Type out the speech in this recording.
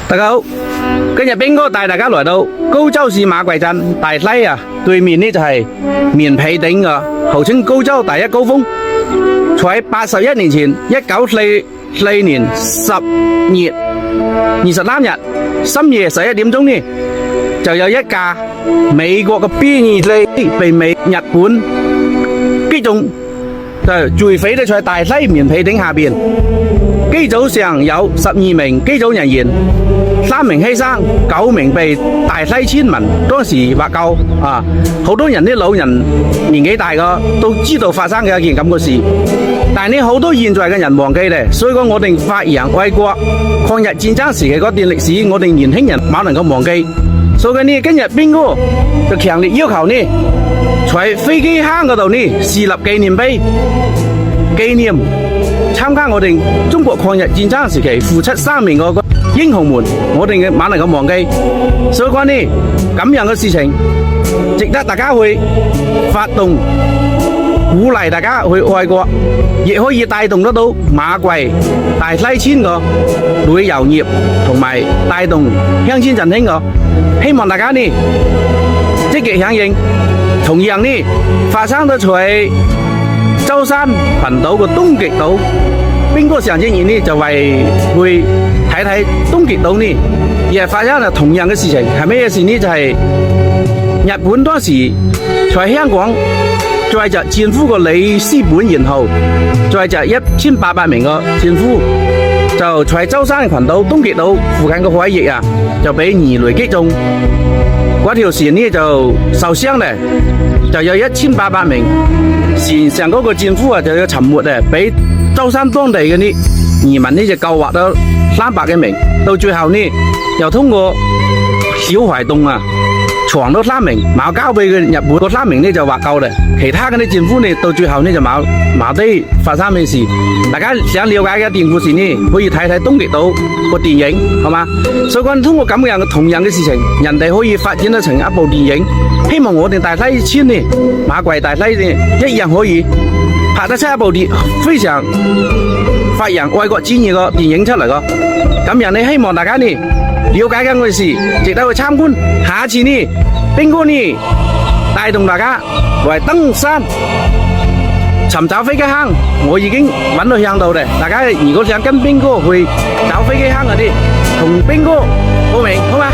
大家好，今日兵哥帶大家來到高州市馬貴鎮大西啊，對面呢就係棉被頂嘅，號稱高州第一高峰。在81年前，1944年10月23日深夜11點鐘呢，就有一架美國嘅 B-2機被日本擊中，就墜毀咗在大西棉被頂下邊。機組上有12名機組人員，3名犧牲，9名被大西村民當時獲救啊！好多人啲老人年紀大個都知道發生嘅一件咁嘅事，但係呢好多現在嘅人忘記咧，所以講我哋發揚愛國抗日戰爭時期嗰段歷史，我哋年輕人冇能夠忘記。所以呢，今日兵哥就強烈要求呢，在飛機坑嗰度呢樹立紀念碑，紀念參加我哋中國抗日戰爭時期付出生命嘅英雄們，我哋嘅冇能夠忘記。所以講呢，咁樣嘅事情值得大家去發動，鼓勵大家去愛國，亦可以帶動得到馬貴大西村嘅旅遊業，同埋帶動鄉村振興嘅。希望大家呢積極響應。同樣呢，發生咗在舟山群島嘅東極島，兵哥上次呢就為去睇睇東極島呢，亦係發生咗同樣嘅事情。係咩事呢？就係日本當時在香港載着戰俘嘅里斯本賢號，載着1800名嘅戰俘，就在舟山群島東極島附近嘅海域啊，就俾魚雷擊中，嗰條船呢就受傷咧，就有1800名船上嗰個戰俘啊就要沉沒啊，俾舟山當地嘅啲漁民呢就救活咗300幾名，到最後呢又通過小淮洞啊藏咗3名，冇交俾佢日本嗰3名呢就獲救咧，其他嗰啲戰俘呢到最後呢就冇啲發生咩事。大家想了解嘅電故事呢，可以睇睇東極島個電影，好嘛？所以講通過咁樣嘅同樣嘅事情，人哋可以發展得成一部電影。希望我哋大西村呢，馬貴大西呢一樣可以拍得出一部非常發揚愛國主義嘅電影出嚟個。咁樣呢，希望大家呢了解緊嘅事，值得去參觀。下一次呢，兵哥呢帶動大家嚟登山尋找飛機坑，我已經揾到向導咧。大家如果想跟兵哥去找飛機坑嗰啲，同兵哥報名好嘛？